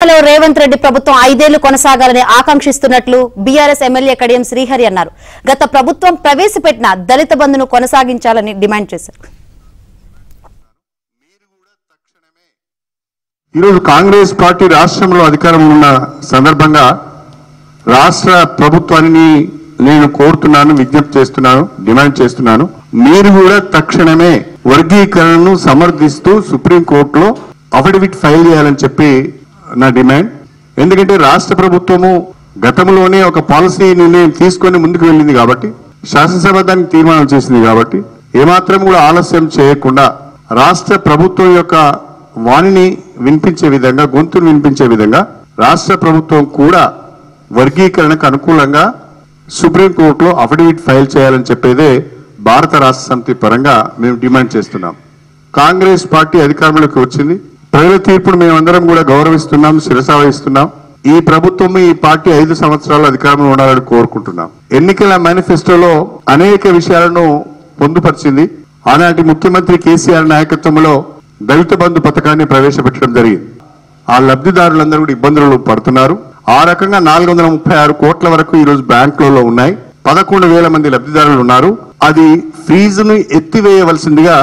తెలంగాణలో రేవంత్ రెడ్డి ప్రభుత్వం 5 ఏళ్లు కొనసాగాలని ఆకాంక్షిస్తున్నట్లు బీఆర్ఎస్ ఎమ్మెల్యే కడియం శ్రీహరి అన్నారు. గత ప్రభుత్వం ప్రవేశపెట్టిన దళిత బంధును కొనసాగించాలని డిమాండ్ చేశారు. ఈరోజు కాంగ్రెస్ పార్టీ రాష్ట్రంలో అధికారంలో ఉన్న సందర్భంగా రాష్ట్ర ప్రభుత్వాన్ని నేను కోరుతున్నాను, విజ్ఞప్తి చేస్తున్నాను, డిమాండ్ చేస్తున్నాను. మీరు కూడా తక్షణమే వర్గీకరణను సమర్థిస్తూ సుప్రీంకోర్టులో అఫిడవిట్ ఫైల్ చేయాలని చెప్పి నా డిమాండ్. ఎందుకంటే రాష్ట్ర ప్రభుత్వము గతంలోనే ఒక పాలసీ నిర్ణయం తీసుకొని ముందుకు వెళ్ళింది కాబట్టి, శాసనసభ దానికి తీర్మానం చేసింది కాబట్టి, ఏమాత్రం కూడా ఆలస్యం చేయకుండా రాష్ట్ర ప్రభుత్వం యొక్క వాణిని వినిపించే విధంగా, గొంతును వినిపించే విధంగా రాష్ట్ర ప్రభుత్వం కూడా వర్గీకరణకు అనుకూలంగా సుప్రీంకోర్టులో అఫిడవిట్ ఫైల్ చేయాలని చెప్పేదే భారత రాష్ట్ర సమితి పరంగా మేము డిమాండ్ చేస్తున్నాం. కాంగ్రెస్ పార్టీ అధికారంలోకి వచ్చింది. ప్రజల తీర్పును మేమందరం కూడా గౌరవిస్తున్నాం, శిరసావహిస్తున్నాం. ఈ ప్రభుత్వం, ఈ పార్టీ 5 సంవత్సరాలు అధికారంలో ఉండాలని కోరుకుంటున్నాం. ఎన్నికల మేనిఫెస్టోలో అనేక విషయాలను పొందుపరిచింది. ఆనాటి ముఖ్యమంత్రి కేసీఆర్ నాయకత్వంలో దళిత బంధు పథకాన్ని ప్రవేశపెట్టడం జరిగింది. ఆ లబ్ధిదారులందరూ కూడా ఇబ్బందులు పడుతున్నారు. ఆ రకంగా 436 కోట్ల వరకు ఈరోజు బ్యాంకులలో ఉన్నాయి. 11,000 మంది లబ్ధిదారులు ఉన్నారు. అది ఫీజును ఎత్తివేయవలసిందిగా